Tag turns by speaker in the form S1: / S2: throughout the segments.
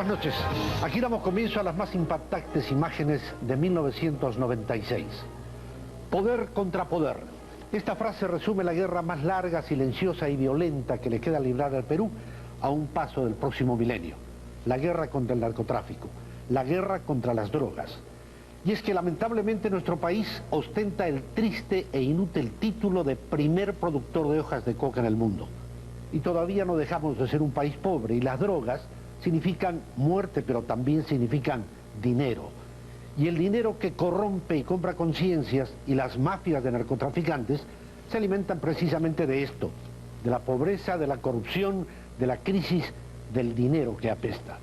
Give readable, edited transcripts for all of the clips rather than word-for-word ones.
S1: noches. Aquí damos comienzo a las más impactantes imágenes de 1996. Poder contra poder. Esta frase resume la guerra más larga, silenciosa y violenta que le queda librar al Perú a un paso del próximo milenio. La guerra contra el narcotráfico, la guerra contra las drogas. Y es que lamentablemente nuestro país ostenta el triste e inútil título de primer productor de hojas de coca en el mundo. Y todavía no dejamos de ser un país pobre, y las drogas significan muerte, pero también significan dinero. Y el dinero que corrompe y compra conciencias, y las mafias de narcotraficantes se alimentan precisamente de esto, de la pobreza, de la corrupción, de la crisis del dinero que apesta.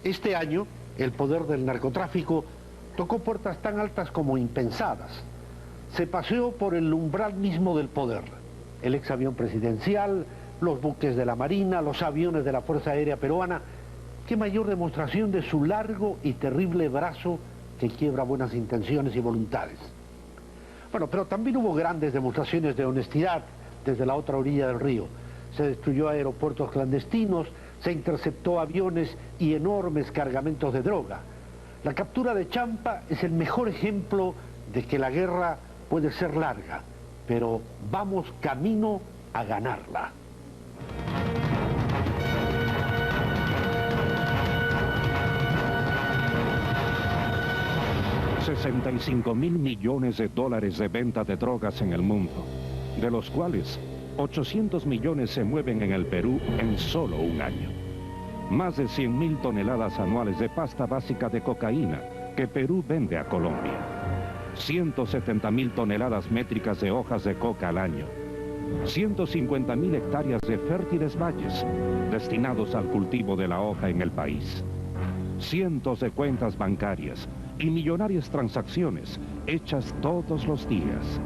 S1: Este año, el poder del narcotráfico tocó puertas tan altas como impensadas. Se paseó por el umbral mismo del poder. El exavión presidencial, los buques de la Marina, los aviones de la Fuerza Aérea Peruana. ¿Qué mayor demostración de su largo y terrible brazo que quiebra buenas intenciones y voluntades? Bueno, pero también hubo grandes demostraciones de honestidad desde la otra orilla del río. Se destruyó aeropuertos clandestinos, se interceptó aviones y enormes cargamentos de droga. La captura de Champa es el mejor ejemplo de que la guerra puede ser larga, pero vamos camino a ganarla. $65.000 millones de venta de drogas en el mundo, de los cuales 800 millones se mueven en el Perú en solo un año. Más de 100.000 toneladas anuales de pasta básica de cocaína que Perú vende a Colombia. 170.000 toneladas métricas de hojas de coca al año. 150.000 hectáreas de fértiles valles destinados al cultivo de la hoja en el país. Cientos de cuentas bancarias y millonarias transacciones hechas todos los días.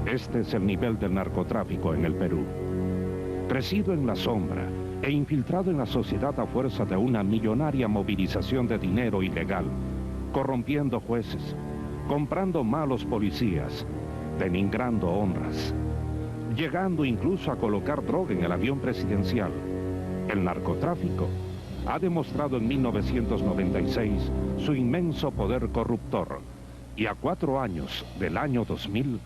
S1: Este es el nivel del narcotráfico en el Perú. Crecido en la sombra e infiltrado en la sociedad a fuerza de una millonaria movilización de dinero ilegal, corrompiendo jueces, comprando malos policías, denigrando honras, llegando incluso a colocar droga en el avión presidencial. El narcotráfico ha demostrado en 1996 su inmenso poder corruptor, y a 4 años del año 2000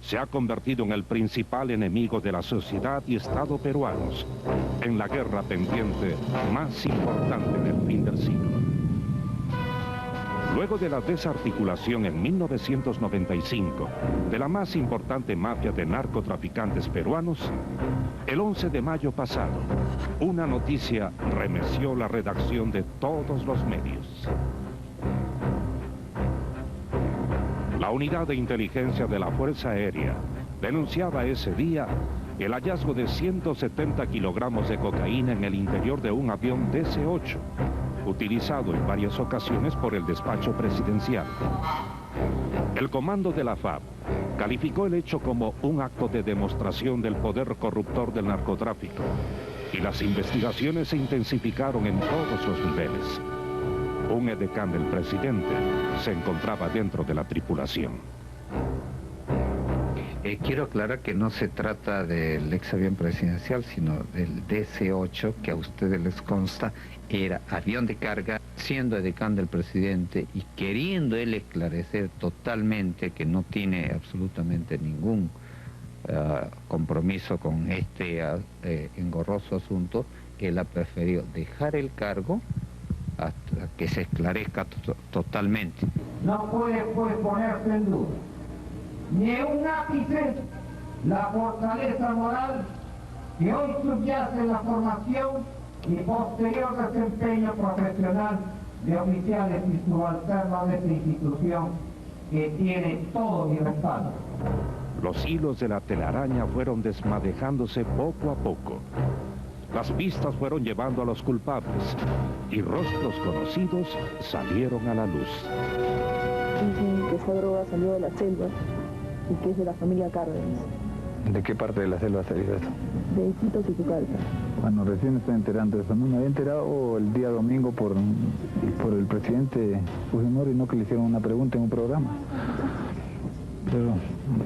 S1: se ha convertido en el principal enemigo de la sociedad y Estado peruanos, en la guerra pendiente más importante del fin del siglo. Luego de la desarticulación en 1995 de la más importante mafia de narcotraficantes peruanos, el 11 de mayo pasado, una noticia remeció la redacción de todos los medios. La unidad de inteligencia de la Fuerza Aérea denunciaba ese día el hallazgo de 170 kilogramos de cocaína en el interior de un avión DC-8, utilizado en varias ocasiones por el despacho presidencial. El comando de la FAB calificó el hecho como un acto de demostración del poder corruptor del narcotráfico, y las investigaciones se intensificaron en todos los niveles. Un edecán del presidente se encontraba dentro de la tripulación.
S2: Quiero aclarar que no se trata del exavión presidencial, sino del DC-8, que a ustedes les consta era avión de carga, siendo edecán del presidente y queriendo él esclarecer totalmente que no tiene absolutamente ningún compromiso con este engorroso asunto, él ha preferido dejar el cargo hasta que se esclarezca totalmente.
S3: No puede pues ponerse en duda ni un ápice la fortaleza moral que hoy subyace en la formación y posterior desempeño profesional de oficiales y subalternos de esta institución, que tiene todo mi respaldo.
S4: Los hilos de la telaraña fueron desmadejándose poco a poco. Las pistas fueron llevando a los culpables y rostros conocidos salieron a la luz.
S5: Dicen que esa droga salió de la selva y que es de la familia Cárdenas.
S6: ¿De qué parte de la selva ha salido esto?
S5: De Iquitos y Tucalpa.
S6: Bueno, recién estoy enterando de eso. No me había enterado el día domingo por el presidente Fujimori, no, que le hicieron una pregunta en un programa. Pero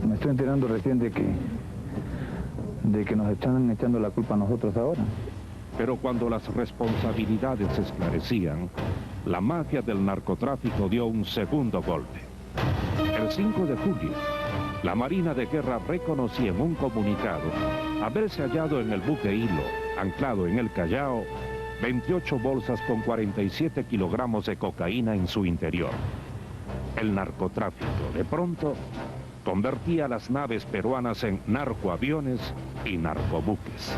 S6: me estoy enterando recién de que nos están echando la culpa a nosotros ahora.
S4: Pero cuando las responsabilidades se esclarecían, la mafia del narcotráfico dio un segundo golpe. El 5 de julio, la Marina de Guerra reconocía en un comunicado haberse hallado en el buque Hilo, anclado en el Callao, 28 bolsas con 47 kilogramos de cocaína en su interior. El narcotráfico, de pronto, convertía las naves peruanas en narcoaviones y narcobuques.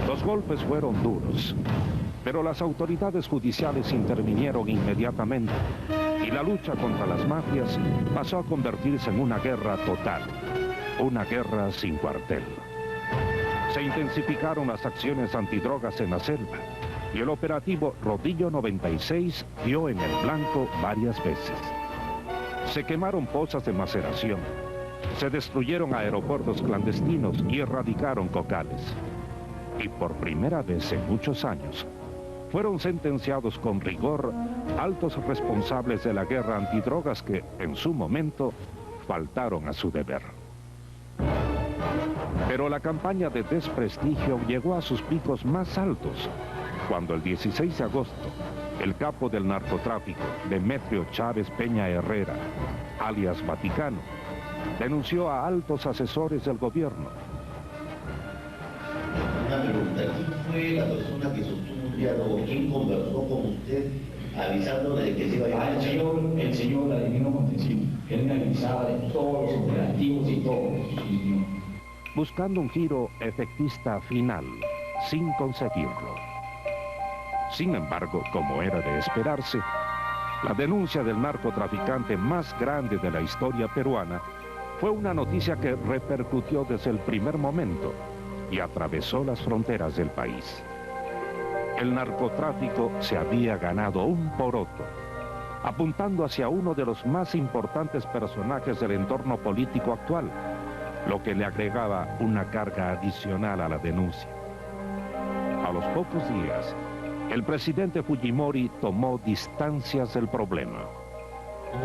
S4: Los golpes fueron duros, pero las autoridades judiciales intervinieron inmediatamente y la lucha contra las mafias pasó a convertirse en una guerra total, una guerra sin cuartel. Se intensificaron las acciones antidrogas en la selva y el operativo Rodillo 96 dio en el blanco varias veces. Se quemaron pozas de maceración, se destruyeron aeropuertos clandestinos y erradicaron cocales. Y por primera vez en muchos años, fueron sentenciados con rigor altos responsables de la guerra antidrogas que, en su momento, faltaron a su deber. Pero la campaña de desprestigio llegó a sus picos más altos, cuando el 16 de agosto, el capo del narcotráfico, Demetrio Chávez Peña Herrera, alias Vaticano, denunció a altos asesores del gobierno.
S7: Una pregunta, ¿quién fue la persona que sostuvo un diálogo? ¿Quién conversó con usted avisándole de que se iba a llevar?
S3: El señor Adivino Montesino. Él me avisaba de todos los operativos y todo.
S4: Buscando un giro efectista final, sin conseguirlo. Sin embargo, como era de esperarse, la denuncia del narcotraficante más grande de la historia peruana fue una noticia que repercutió desde el primer momento y atravesó las fronteras del país. El narcotráfico se había ganado un poroto, apuntando hacia uno de los más importantes personajes del entorno político actual, lo que le agregaba una carga adicional a la denuncia. A los pocos días, el presidente Fujimori tomó distancias del problema.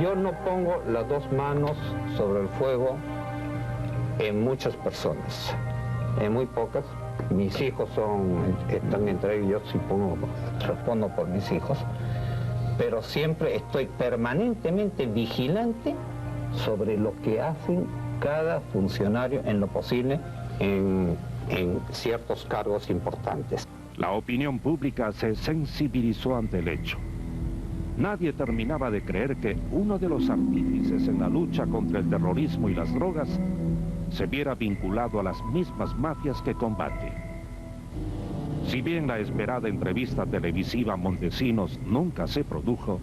S2: Yo no pongo las dos manos sobre el fuego en muchas personas, en muy pocas. Mis hijos están entre ellos, respondo por mis hijos, pero siempre estoy permanentemente vigilante sobre lo que hacen cada funcionario en lo posible en ciertos cargos importantes.
S4: La opinión pública se sensibilizó ante el hecho. Nadie terminaba de creer que uno de los artífices en la lucha contra el terrorismo y las drogas se viera vinculado a las mismas mafias que combate. Si bien la esperada entrevista televisiva a Montesinos nunca se produjo,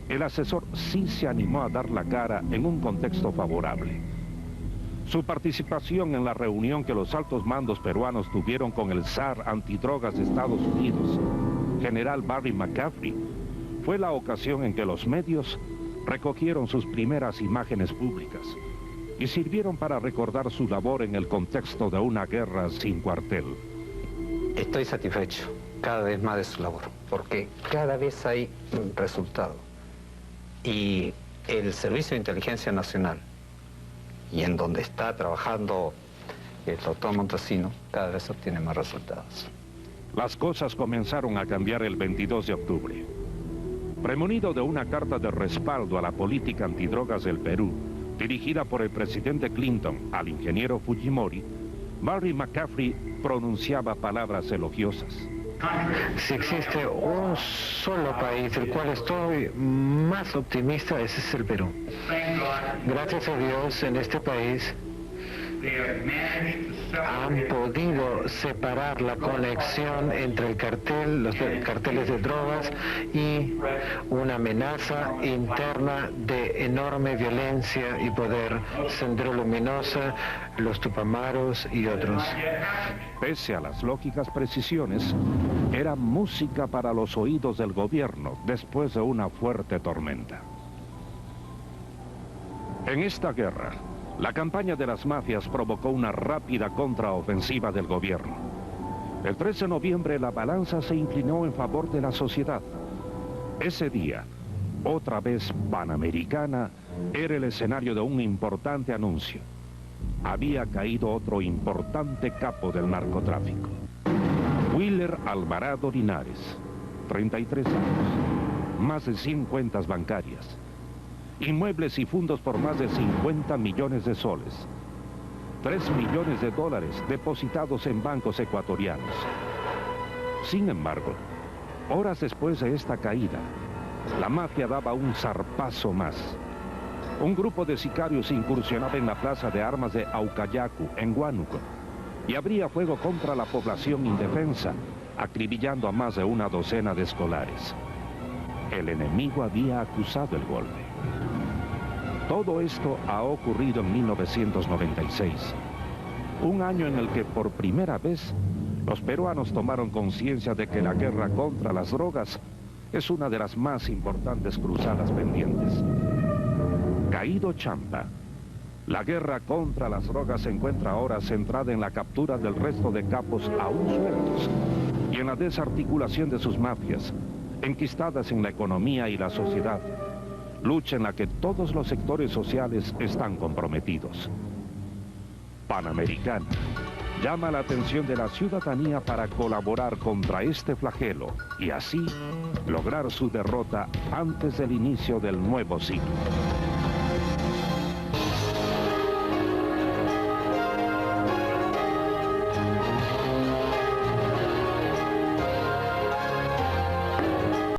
S4: el asesor sí se animó a dar la cara en un contexto favorable. Su participación en la reunión que los altos mandos peruanos tuvieron con el zar antidrogas de Estados Unidos, general Barry McCaffrey, fue la ocasión en que los medios recogieron sus primeras imágenes públicas y sirvieron para recordar su labor en el contexto de una guerra sin cuartel.
S2: Estoy satisfecho cada vez más de su labor, porque cada vez hay resultado. Y el Servicio de Inteligencia Nacional, y en donde está trabajando el doctor Montesino, cada vez obtiene más resultados.
S4: Las cosas comenzaron a cambiar el 22 de octubre. Premunido de una carta de respaldo a la política antidrogas del Perú, dirigida por el presidente Clinton al ingeniero Fujimori, Barry McCaffrey pronunciaba palabras elogiosas.
S8: Si existe un solo país del cual estoy más optimista, ese es el Perú. Gracias a Dios, en este país han podido separar la conexión entre el cartel, los carteles de drogas y una amenaza interna de enorme violencia y poder, Sendero Luminosa, los Tupamaros y otros.
S4: Pese a las lógicas precisiones, era música para los oídos del gobierno después de una fuerte tormenta. En esta guerra, la campaña de las mafias provocó una rápida contraofensiva del gobierno. El 13 de noviembre la balanza se inclinó en favor de la sociedad. Ese día, otra vez Panamericana, era el escenario de un importante anuncio. Había caído otro importante capo del narcotráfico. Willer Alvarado Linares, 33 años, más de 100 cuentas bancarias, inmuebles y fundos por más de 50 millones de soles, 3 millones de dólares depositados en bancos ecuatorianos. Sin embargo, horas después de esta caída, la mafia daba un zarpazo más. Un grupo de sicarios incursionaba en la plaza de armas de Aucayacu, en Huánuco, y abría fuego contra la población indefensa, acribillando a más de una docena de escolares. El enemigo había acusado el golpe. Todo esto ha ocurrido en 1996, un año en el que por primera vez los peruanos tomaron conciencia de que la guerra contra las drogas es una de las más importantes cruzadas pendientes. Caído Champa, la guerra contra las drogas se encuentra ahora centrada en la captura del resto de capos aún sueltos y en la desarticulación de sus mafias, enquistadas en la economía y la sociedad, lucha en la que todos los sectores sociales están comprometidos. Panamericana llama la atención de la ciudadanía para colaborar contra este flagelo y así lograr su derrota antes del inicio del nuevo siglo.